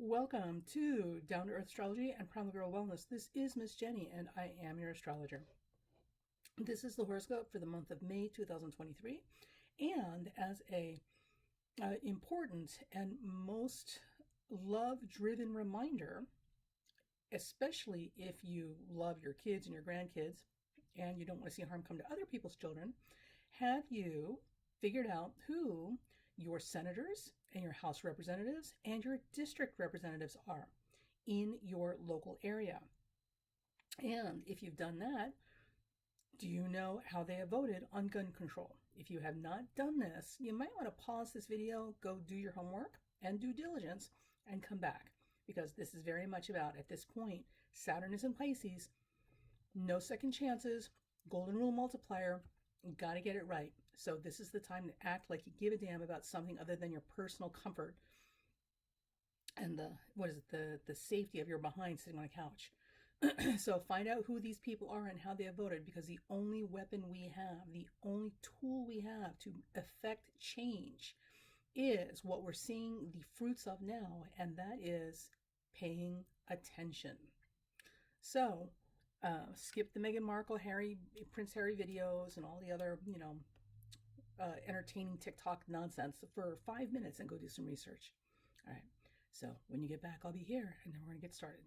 Welcome to Down to Earth Astrology and Primal Girl Wellness. This is Miss Jenny, and I am your astrologer. This is the horoscope for the month of May 2023, and as a important and most love-driven reminder, especially if you love your kids and your grandkids, and you don't want to see harm come to other people's children, have you figured out who your senators and your House representatives and your district representatives are in your local area? And if you've done that, do you know how they have voted on gun control? If you have not done this, you might want to pause this video, go do your homework and due diligence, and come back, because this is very much about, at this point, Saturn is in Pisces, no second chances, golden rule multiplier, got to get it right. So this is the time to act like you give a damn about something other than your personal comfort and the safety of your behind sitting on a couch. So find out who these people are and how they have voted, because the only weapon we have, the only tool we have to affect change is what we're seeing the fruits of now, and that is paying attention. So skip the Meghan Markle, Prince Harry videos and all the other, entertaining TikTok nonsense for 5 minutes and go do some research. All right. So when you get back, I'll be here, and then we're going to get started.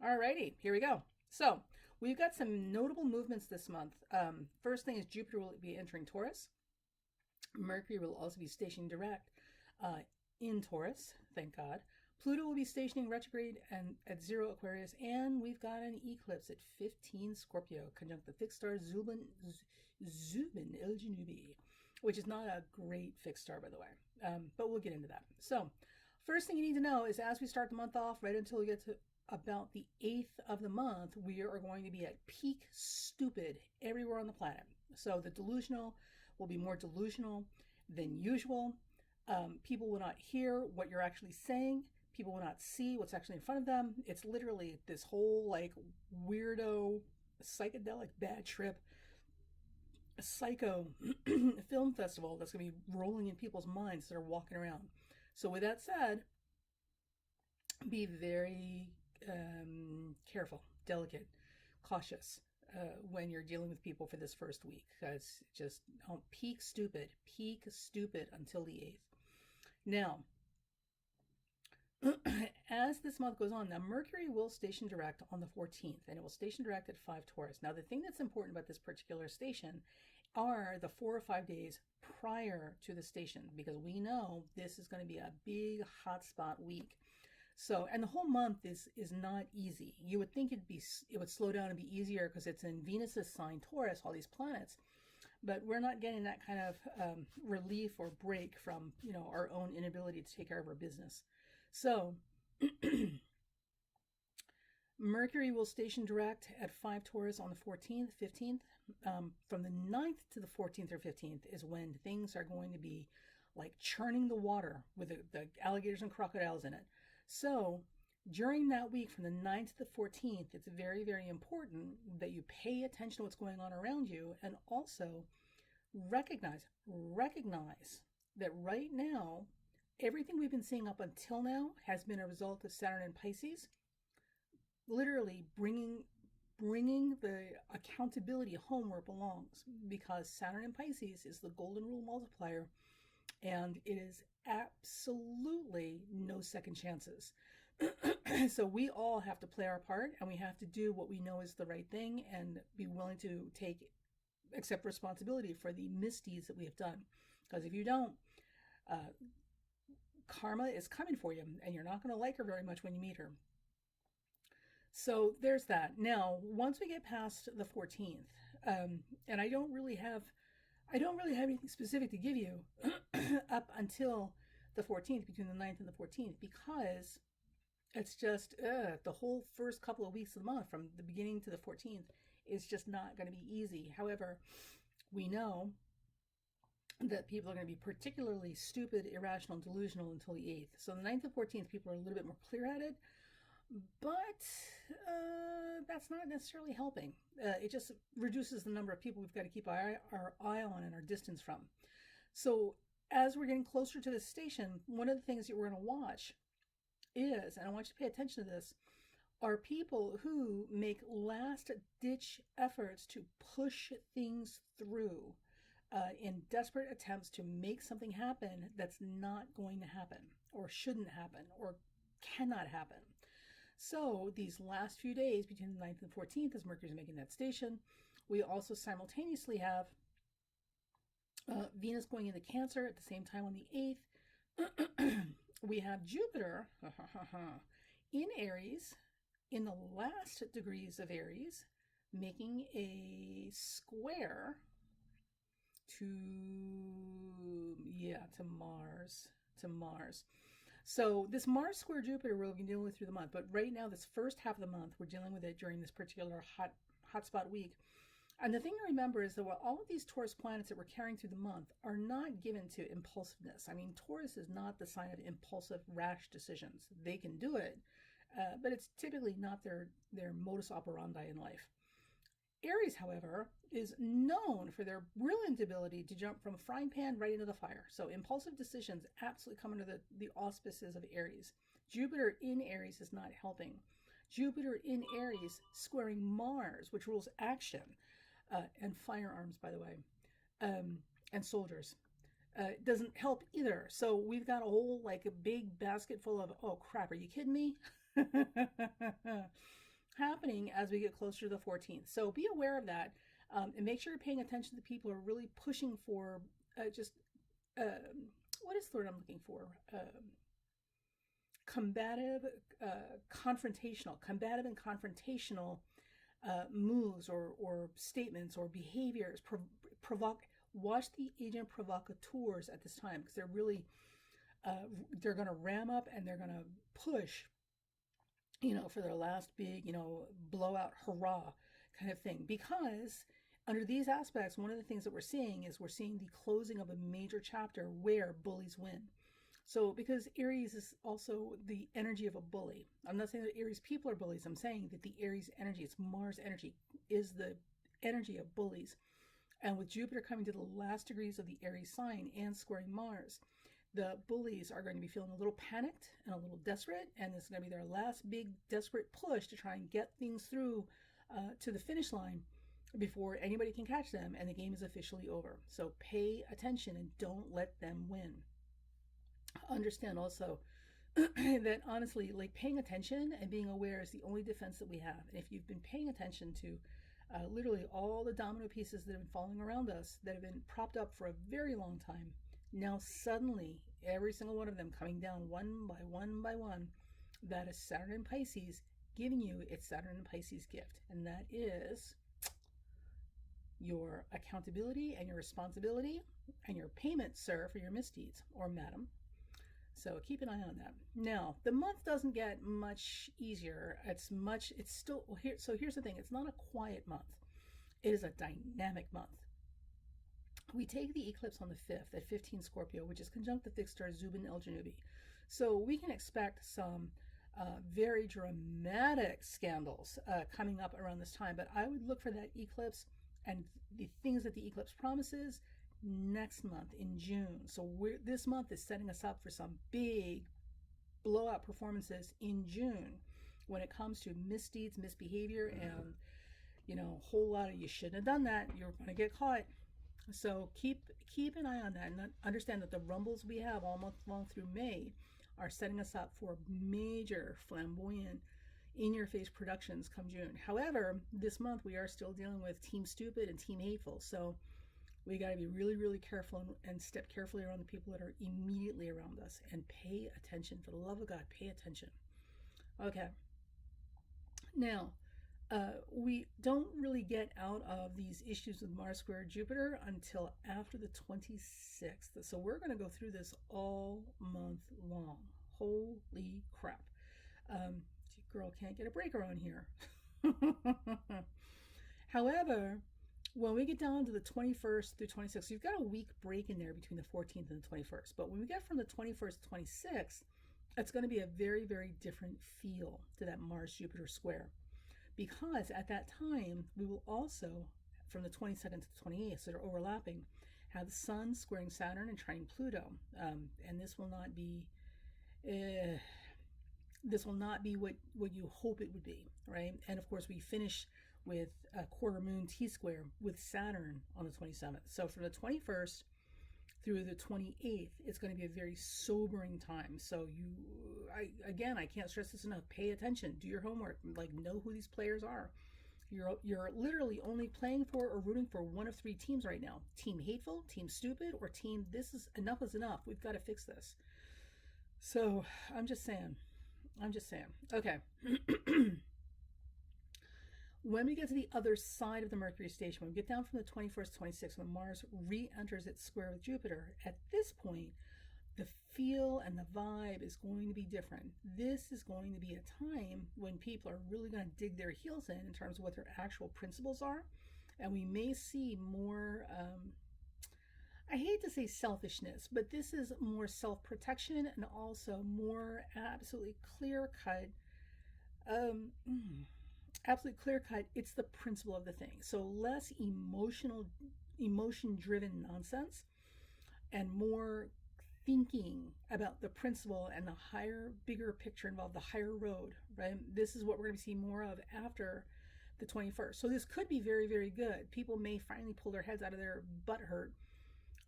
Alrighty, here we go. So we've got some notable movements this month. First thing is Jupiter will be entering Taurus. Mercury will also be stationing direct in Taurus, thank God. Pluto will be stationing retrograde and at 0 Aquarius, and we've got an eclipse at 15 Scorpio, conjunct the fixed star Zubin El Janubi, which is not a great fixed star, by the way, but we'll get into that. So first thing you need to know is, as we start the month off, right until we get to about the 8th of the month, we are going to be at peak stupid everywhere on the planet. So the delusional will be more delusional than usual. People will not hear what you're actually saying. People will not see what's actually in front of them. It's literally this whole like weirdo, psychedelic bad trip, psycho film festival that's going to be rolling in people's minds that are walking around. So with that said, be very careful, delicate, cautious when you're dealing with people for this first week, because just peak stupid until the 8th. Now, as this month goes on, now Mercury will station direct on the 14th, and it will station direct at 5 Taurus. Now, the thing that's important about this particular station are the 4 or 5 days prior to the station, because we know this is going to be a big hotspot week. So, and the whole month is not easy. You would think it would slow down and be easier because it's in Venus's sign Taurus, all these planets, but we're not getting that kind of relief or break from our own inability to take care of our business. So Mercury will station direct at 5 Taurus on the 14th, 15th. From the 9th to the 14th or 15th is when things are going to be like churning the water with the alligators and crocodiles in it. So during that week from the 9th to the 14th, it's very, very important that you pay attention to what's going on around you, and also recognize that right now, everything we've been seeing up until now has been a result of Saturn and Pisces, literally bringing the accountability home where it belongs, because Saturn and Pisces is the golden rule multiplier, and it is absolutely no second chances. So we all have to play our part, and we have to do what we know is the right thing and be willing to accept responsibility for the misdeeds that we have done. Because if you don't, karma is coming for you, and you're not going to like her very much when you meet her. So there's that. Now, once we get past the 14th, and I don't really have anything specific to give you up until the 14th, between the 9th and the 14th, because it's just the whole first couple of weeks of the month, from the beginning to the 14th, is just not going to be easy. However, we know that people are going to be particularly stupid, irrational, and delusional until the 8th. So the 9th and 14th, people are a little bit more clear-headed. But that's not necessarily helping. It just reduces the number of people we've got to keep our eye on and our distance from. So as we're getting closer to the station, one of the things that we're going to watch is, and I want you to pay attention to this, are people who make last ditch efforts to push things through in desperate attempts to make something happen that's not going to happen, or shouldn't happen, or cannot happen. So these last few days between the 9th and 14th, as Mercury's making that station, we also simultaneously have Venus going into Cancer at the same time on the 8th. We have Jupiter in Aries, in the last degrees of Aries, making a square to Mars. So this Mars square Jupiter we'll be dealing with through the month, but right now, this first half of the month, we're dealing with it during this particular hotspot week. And the thing to remember is that while all of these Taurus planets that we're carrying through the month are not given to impulsiveness. I mean, Taurus is not the sign of impulsive, rash decisions. They can do it, but it's typically not their modus operandi in life. Aries, however, is known for their brilliant ability to jump from a frying pan right into the fire. So impulsive decisions absolutely come under the auspices of Aries. Jupiter in Aries is not helping. Jupiter in Aries squaring Mars, which rules action, and firearms, by the way, and soldiers. Doesn't help either. So we've got a whole, like a big basket full of, oh crap, are you kidding me? Happening as we get closer to the 14th. So be aware of that, and make sure you're paying attention to the people who are really pushing for what is the word I'm looking for? Combative and confrontational moves or statements or behaviors. Watch the agent provocateurs at this time, because they're really they're going to ram up and they're going to push, for their last big, blowout hurrah kind of thing. Because under these aspects, one of the things that we're seeing the closing of a major chapter where bullies win. So because Aries is also the energy of a bully. I'm not saying that Aries people are bullies. I'm saying that the Aries energy, it's Mars energy, is the energy of bullies. And with Jupiter coming to the last degrees of the Aries sign and squaring Mars, the bullies are going to be feeling a little panicked and a little desperate, and this is going to be their last big desperate push to try and get things through to the finish line before anybody can catch them and the game is officially over. So pay attention and don't let them win. Understand also that honestly, like, paying attention and being aware is the only defense that we have. And if you've been paying attention to literally all the domino pieces that have been falling around us, that have been propped up for a very long time, now suddenly every single one of them coming down one by one by one, that is Saturn in Pisces giving you its Saturn in Pisces gift. And that is your accountability and your responsibility and your payment, sir, for your misdeeds, or madam. So keep an eye on that. Now, the month doesn't get much easier. It's still here. So here's the thing. It's not a quiet month. It is a dynamic month. We take the eclipse on the 5th at 15 Scorpio, which is conjunct the fixed star Zubin El Janubi. So we can expect some very dramatic scandals coming up around this time. But I would look for that eclipse and the things that the eclipse promises next month in June. So this month is setting us up for some big blowout performances in June when it comes to misdeeds, misbehavior, and a whole lot of you shouldn't have done that. You're going to get caught. So keep an eye on that, and understand that the rumbles we have all month long through May are setting us up for major, flamboyant, in-your-face productions come June. However, this month we are still dealing with Team Stupid and Team Hateful, so we got to be really, really careful and step carefully around the people that are immediately around us, and pay attention. For the love of God, pay attention. Okay. Now, we don't really get out of these issues with Mars square Jupiter until after the 26th. So we're going to go through this all month long. Holy crap. Girl can't get a break around here. However, when we get down to the 21st through 26th, you've got a week break in there between the 14th and the 21st. But when we get from the 21st to 26th, it's going to be a very, very different feel to that Mars Jupiter square, because at that time we will also, from the 22nd to the 28th, that are overlapping, have the Sun squaring Saturn and trining Pluto, and uh, this will not be what you hope it would be, right? And of course, we finish with a quarter moon T square with Saturn on the 27th. So from the 21st through the 28th, it's going to be a very sobering time. So I can't stress this enough. Pay attention, do your homework, like know who these players are. You're literally only playing for or rooting for one of three teams right now: Team Hateful, Team Stupid, or Team This is enough is enough. We've got to fix this. So I'm just saying. Okay. When we get to the other side of the Mercury station, when we get down from the 21st to 26th, when Mars re-enters its square with Jupiter, at this point, the feel and the vibe is going to be different. This is going to be a time when people are really going to dig their heels in terms of what their actual principles are. And we may see more, I hate to say selfishness, but this is more self-protection and also more absolutely clear-cut, um, absolutely clear-cut, it's the principle of the thing. So less emotion-driven nonsense and more thinking about the principle and the higher, bigger picture involved, the higher road, right? This is what we're going to see more of after the 21st. So this could be very, very good. People may finally pull their heads out of their butt hurt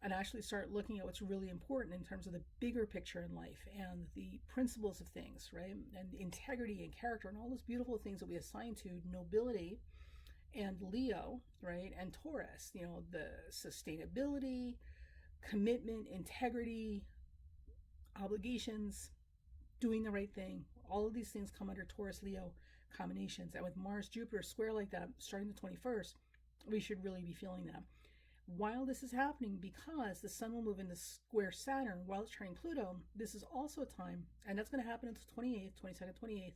and actually start looking at what's really important in terms of the bigger picture in life and the principles of things, right? And integrity and character and all those beautiful things that we assign to nobility and Leo, right? And Taurus, the sustainability, commitment, integrity, obligations, doing the right thing. All of these things come under Taurus Leo combinations. And with Mars Jupiter square like that starting the 21st, we should really be feeling that. While this is happening, because the Sun will move into square Saturn while it's trining Pluto, this is also a time, and that's going to happen until 28th, 22nd, 28th,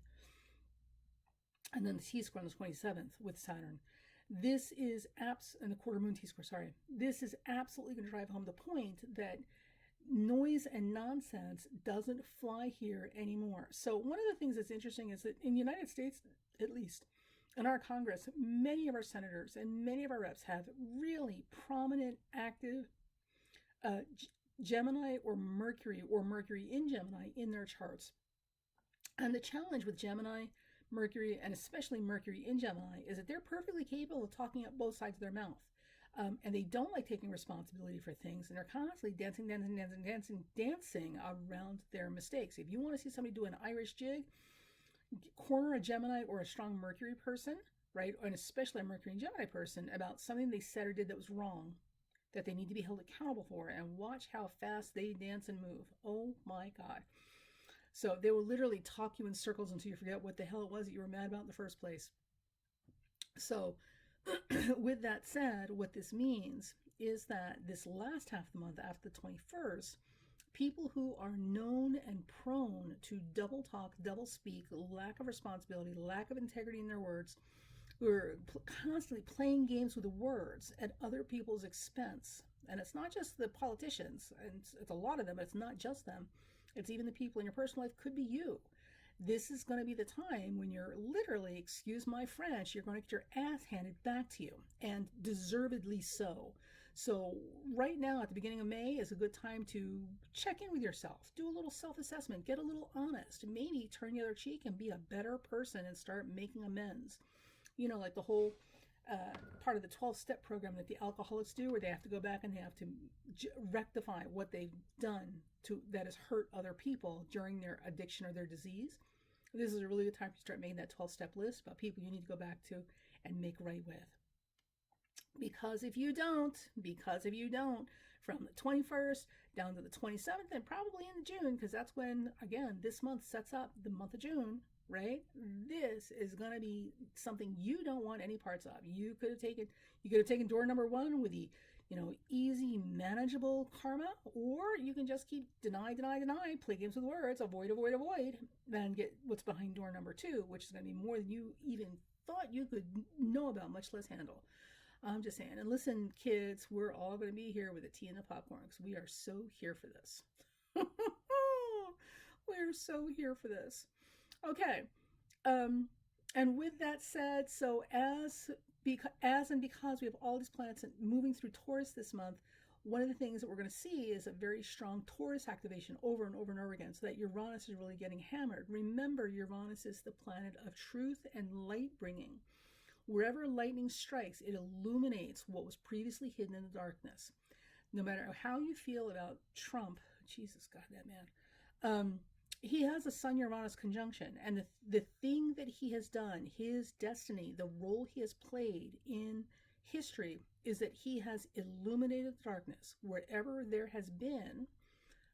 and then the T square on the 27th with Saturn. This is and the quarter moon T square, sorry. This is absolutely going to drive home the point that noise and nonsense doesn't fly here anymore. So one of the things that's interesting is that in the United States, at least, in our Congress, many of our senators and many of our reps have really prominent, active Gemini or Mercury in Gemini in their charts. And the challenge with Gemini, Mercury, and especially Mercury in Gemini is that they're perfectly capable of talking out both sides of their mouth. And they don't like taking responsibility for things, and they're constantly dancing around their mistakes. If you want to see somebody do an Irish jig, corner a Gemini or a strong Mercury person, right? And especially a Mercury and Gemini person about something they said or did that was wrong, that they need to be held accountable for, and watch how fast they dance and move. Oh my God. So they will literally talk you in circles until you forget what the hell it was that you were mad about in the first place. So with that said, what this means is that this last half of the month after the 21st, people who are known and prone to double talk, double speak, lack of responsibility, lack of integrity in their words, who are constantly playing games with words at other people's expense. And it's not just the politicians, and it's a lot of them, but it's not just them. It's even the people in your personal life, could be you. This is going to be the time when you're literally, excuse my French, you're going to get your ass handed back to you, and deservedly so. So right now at the beginning of May is a good time to check in with yourself, do a little self-assessment, get a little honest, maybe turn the other cheek and be a better person and start making amends. Like the whole part of the 12-step program that the alcoholics do, where they have to go back and they have to rectify what they've done that has hurt other people during their addiction or their disease. This is a really good time to start making that 12-step list about people you need to go back to and make right with. Because if you don't, from the 21st down to the 27th and probably into June, because that's when, again, this month sets up the month of June, right? This is going to be something you don't want any parts of. You could have taken door number one with the, easy, manageable karma, or you can just keep deny, play games with words, avoid, then get what's behind door number two, which is going to be more than you even thought you could know about, much less handle. I'm just saying. And listen, kids, we're all going to be here with the tea and the popcorn because we are so here for this. We're so here for this. Okay. Um, and with that said, so because we have all these planets moving through Taurus this month, one of the things that we're going to see is a very strong Taurus activation over and over and over again, so that Uranus is really getting hammered. Remember, Uranus is the planet of truth and light bringing. Wherever lightning strikes, it illuminates what was previously hidden in the darkness. No matter how you feel about Trump, Jesus, God, that man, he has a Sun Uranus conjunction, and the thing that he has done, his destiny, the role he has played in history, is that he has illuminated the darkness wherever there has been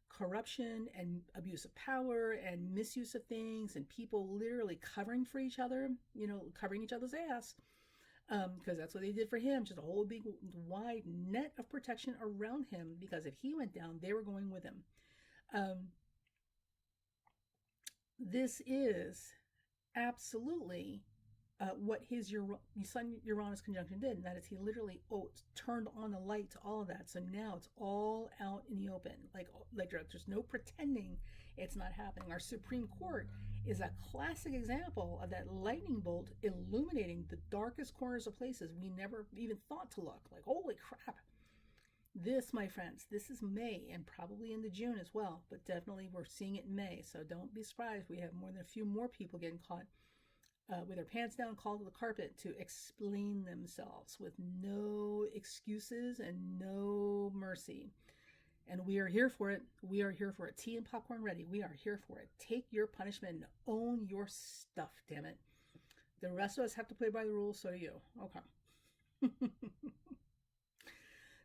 corruption and abuse of power and misuse of things and people literally covering for each other, covering each other's ass, because that's what they did for him, just a whole big wide net of protection around him, because if he went down, they were going with him. This is absolutely what his Sun Uranus conjunction did, and that is he literally turned on the light to all of that. So now it's all out in the open, like there's no pretending it's not happening. Our Supreme Court is a classic example of that lightning bolt illuminating the darkest corners of places we never even thought to look. Like, holy crap. This, my friends, this is May, and probably into June as well, but definitely we're seeing it in May. So don't be surprised. We have more than a few more people getting caught with their pants down, called to the carpet to explain themselves with no excuses and no mercy. And we are here for it. We are here for it. Tea and popcorn ready. We are here for it. Take your punishment and own your stuff, damn it. The rest of us have to play by the rules, so do you. Okay.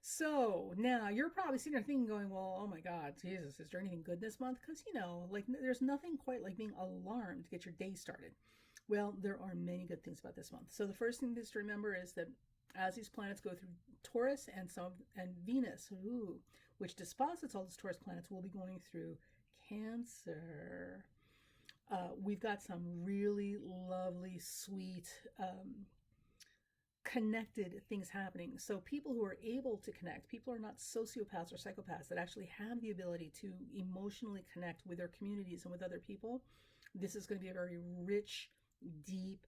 So now you're probably sitting there thinking, going, well, oh my God, Jesus, is there anything good this month? Because, like there's nothing quite like being alarmed to get your day started. Well, there are many good things about this month. So the first thing to remember is that as these planets go through Taurus and Venus, which deposits all those Taurus planets, will be going through Cancer. We've got some really lovely, sweet, connected things happening. So people who are able to connect, people are not sociopaths or psychopaths that actually have the ability to emotionally connect with their communities and with other people. This is going to be a very rich, deep,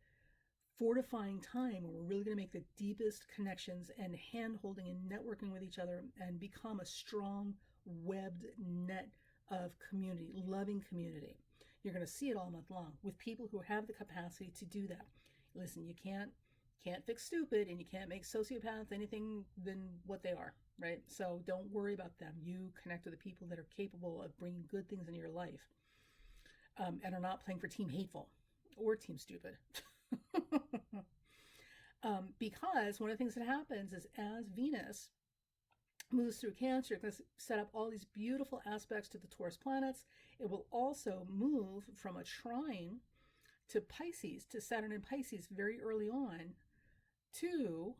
fortifying time where we're really going to make the deepest connections and hand holding and networking with each other and become a strong webbed net of community, loving community. You're going to see it all month long with people who have the capacity to do that. Listen, you can't fix stupid, and you can't make sociopaths anything than what they are, right? So don't worry about them. You connect with the people that are capable of bringing good things into your life, and are not playing for Team Hateful or Team Stupid. Because one of the things that happens is as Venus moves through Cancer, it's going to set up all these beautiful aspects to the Taurus planets. It will also move from a trine to Pisces, to Saturn and Pisces very early on, to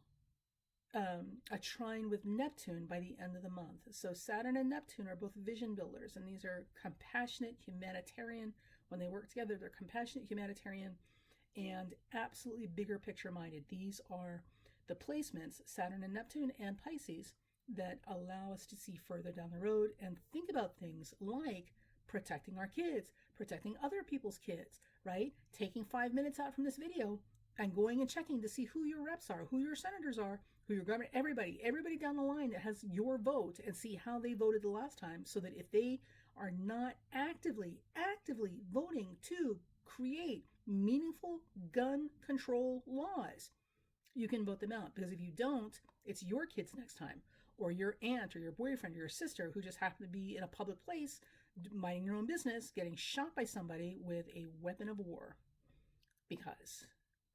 a trine with Neptune by the end of the month. So Saturn and Neptune are both vision builders, and these are compassionate, humanitarian. When they work together, they're compassionate, humanitarian, and absolutely bigger picture minded. These are the placements, Saturn and Neptune and Pisces, that allow us to see further down the road and think about things like protecting our kids, protecting other people's kids, right? Taking 5 minutes out from this video and going and checking to see who your reps are, who your senators are, who your governor, everybody down the line that has your vote, and see how they voted the last time, so that if they are not actively voting to create meaningful gun control laws, you can vote them out. Because if you don't, it's your kids next time, or your aunt or your boyfriend or your sister who just happened to be in a public place minding your own business getting shot by somebody with a weapon of war. Because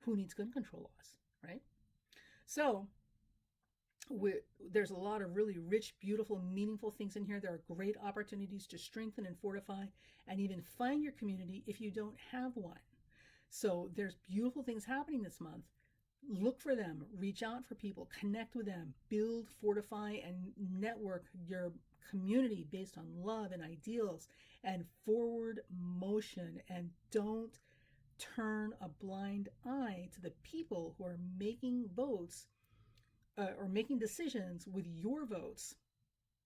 who needs gun control laws, right? So there's a lot of really rich, beautiful, meaningful things in here. There are great opportunities to strengthen and fortify and even find your community if you don't have one. So there's beautiful things happening this month. Look for them, reach out for people, connect with them, build, fortify, and network your community based on love and ideals and forward motion. And don't turn a blind eye to the people who are making votes or making decisions with your votes,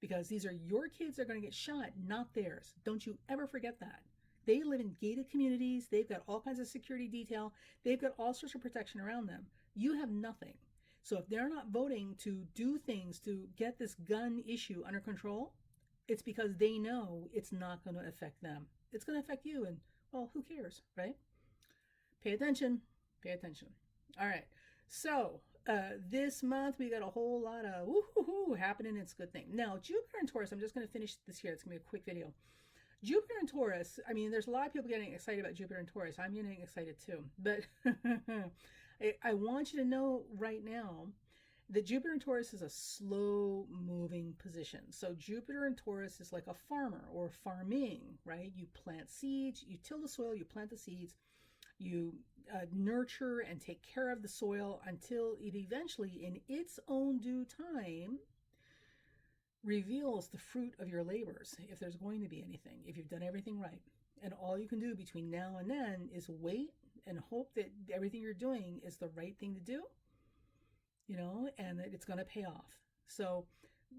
because these are your kids that are going to get shot, not theirs. Don't you ever forget that. They live in gated communities. They've got all kinds of security detail. They've got all sorts of protection around them. You have nothing. So if they're not voting to do things to get this gun issue under control, it's because they know it's not going to affect them. It's going to affect you, and well, who cares, right? Pay attention. Pay attention. All right. So this month we got a whole lot of woo-hoo-hoo happening. It's a good thing. Now, Jupiter and Taurus, I'm just going to finish this here. It's going to be a quick video. Jupiter and Taurus, I mean, there's a lot of people getting excited about Jupiter and Taurus. I'm getting excited too. But I want you to know right now that Jupiter and Taurus is a slow moving position. So Jupiter and Taurus is like a farmer or farming, right? You plant seeds, you till the soil, you plant the seeds, you nurture and take care of the soil until it eventually, in its own due time, reveals the fruit of your labors, if there's going to be anything, if you've done everything right. And all you can do between now and then is wait and hope that everything you're doing is the right thing to do, and that it's going to pay off. So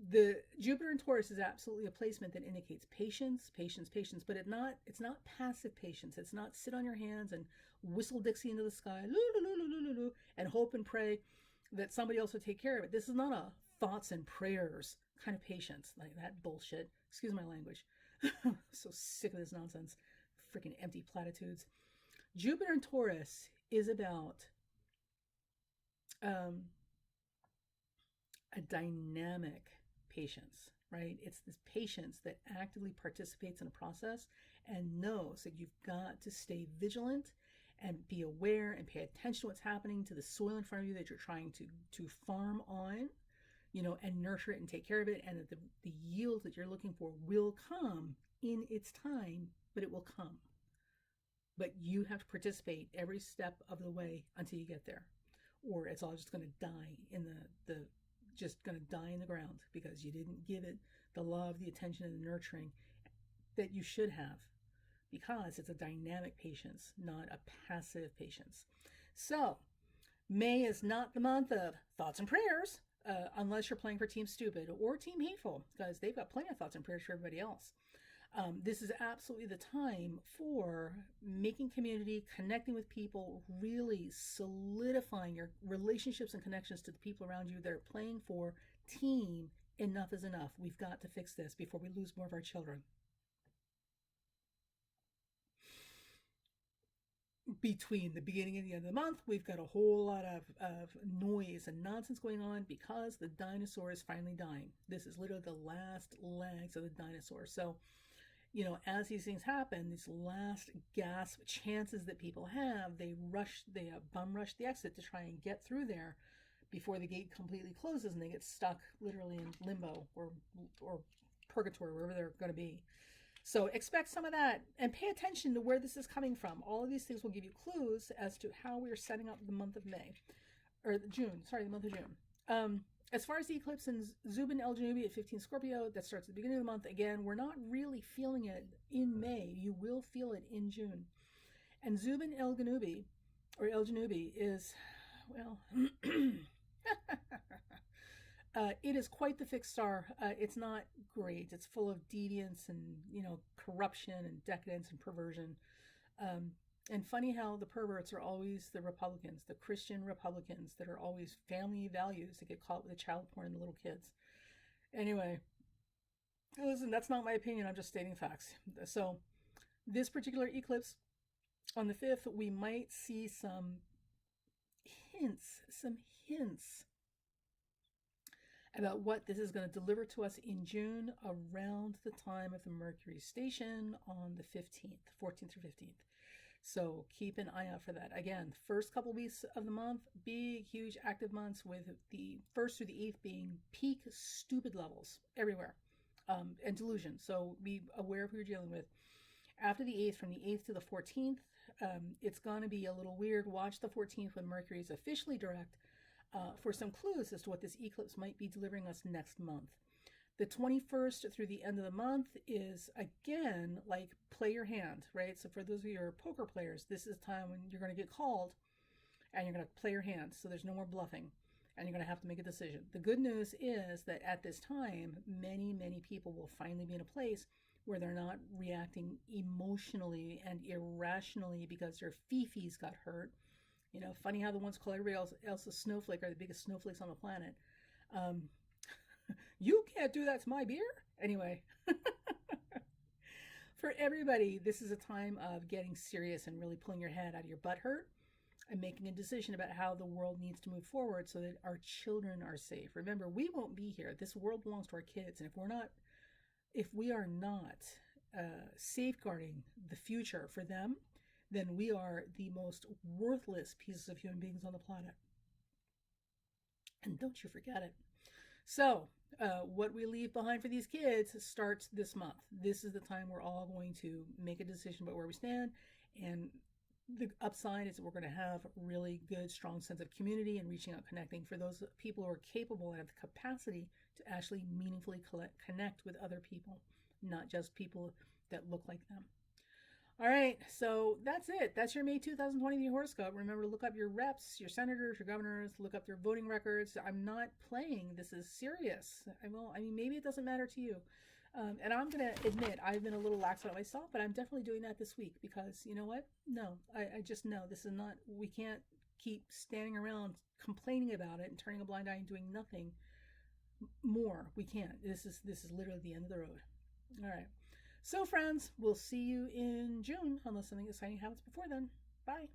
the Jupiter and Taurus is absolutely a placement that indicates patience, patience, patience, but it's not passive patience. It's not sit on your hands and whistle Dixie into the sky, and hope and pray that somebody else will take care of it. This is not a thoughts and prayers kind of patience, like that bullshit. Excuse my language. So sick of this nonsense. Freaking empty platitudes. Jupiter and Taurus is about a dynamic patience, right? It's this patience that actively participates in a process and knows that you've got to stay vigilant and be aware and pay attention to what's happening to the soil in front of you that you're trying to farm on, and nurture it and take care of it, and that the yield that you're looking for will come in its time, but it will come. But you have to participate every step of the way until you get there, or it's all just going to die in the ground because you didn't give it the love, the attention, and the nurturing that you should have, because it's a dynamic patience, not a passive patience. So May is not the month of thoughts and prayers, unless you're playing for Team Stupid or Team Hateful, because they've got plenty of thoughts and prayers for everybody else. This is absolutely the time for making community, connecting with people, really solidifying your relationships and connections to the people around you that are playing for Team Enough is Enough. We've got to fix this before we lose more of our children. Between the beginning and the end of the month, we've got a whole lot of noise and nonsense going on because the dinosaur is finally dying. This is literally the last legs of the dinosaur. So, as these things happen, these last gasp chances that people have, they bum rush the exit to try and get through there before the gate completely closes and they get stuck literally in limbo or purgatory, wherever they're going to be. So expect some of that and pay attention to where this is coming from. All of these things will give you clues as to how we're setting up the month of May, or June, sorry, the month of June. As far as the eclipse in Zubin El Janubi at 15 Scorpio, that starts at the beginning of the month. Again, we're not really feeling it in May. You will feel it in June. And Zubin El Janubi, or El Janubi, is, well, it is quite the fixed star. It's not great. It's full of deviance and, corruption and decadence and perversion. And funny how the perverts are always the Republicans, the Christian Republicans that are always family values that get caught with the child porn and the little kids. Anyway, listen, that's not my opinion. I'm just stating facts. So this particular eclipse on the 5th, we might see some hints about what this is going to deliver to us in June around the time of the Mercury station on the 15th, 14th through 15th. So keep an eye out for that. Again, first couple weeks of the month, big, huge, active months, with the 1st through the 8th being peak stupid levels everywhere, and delusion. So be aware of who you're dealing with. After the 8th, from the 8th to the 14th, it's going to be a little weird. Watch the 14th when Mercury is officially direct for some clues as to what this eclipse might be delivering us next month. The 21st through the end of the month is, again, like play your hand, right? So for those of you who are poker players, this is the time when you're going to get called and you're going to play your hand. So there's no more bluffing and you're going to have to make a decision. The good news is that at this time, many, many people will finally be in a place where they're not reacting emotionally and irrationally because their fifis got hurt. You know, funny how the ones call everybody else a snowflake are the biggest snowflakes on the planet. Um, you can't do that to my beer. Anyway, for everybody, this is a time of getting serious and really pulling your head out of your butt hurt and making a decision about how the world needs to move forward so that our children are safe. Remember, we won't be here. This world belongs to our kids, and if we are not safeguarding the future for them, then we are the most worthless pieces of human beings on the planet. And don't you forget it. So, what we leave behind for these kids starts this month. This is the time we're all going to make a decision about where we stand. And the upside is that we're going to have a really good, strong sense of community and reaching out, connecting for those people who are capable and have the capacity to actually meaningfully connect with other people, not just people that look like them. All right, so that's it. That's your May 2023 horoscope. Remember to look up your reps, your senators, your governors, look up their voting records. I'm not playing. This is serious. I mean, maybe it doesn't matter to you. And I'm going to admit, I've been a little lax on it myself, but I'm definitely doing that this week because you know what? No, I just know this is not, we can't keep standing around complaining about it and turning a blind eye and doing nothing more. We can't. This is literally the end of the road. All right. So, friends, we'll see you in June, unless something exciting happens before then. Bye.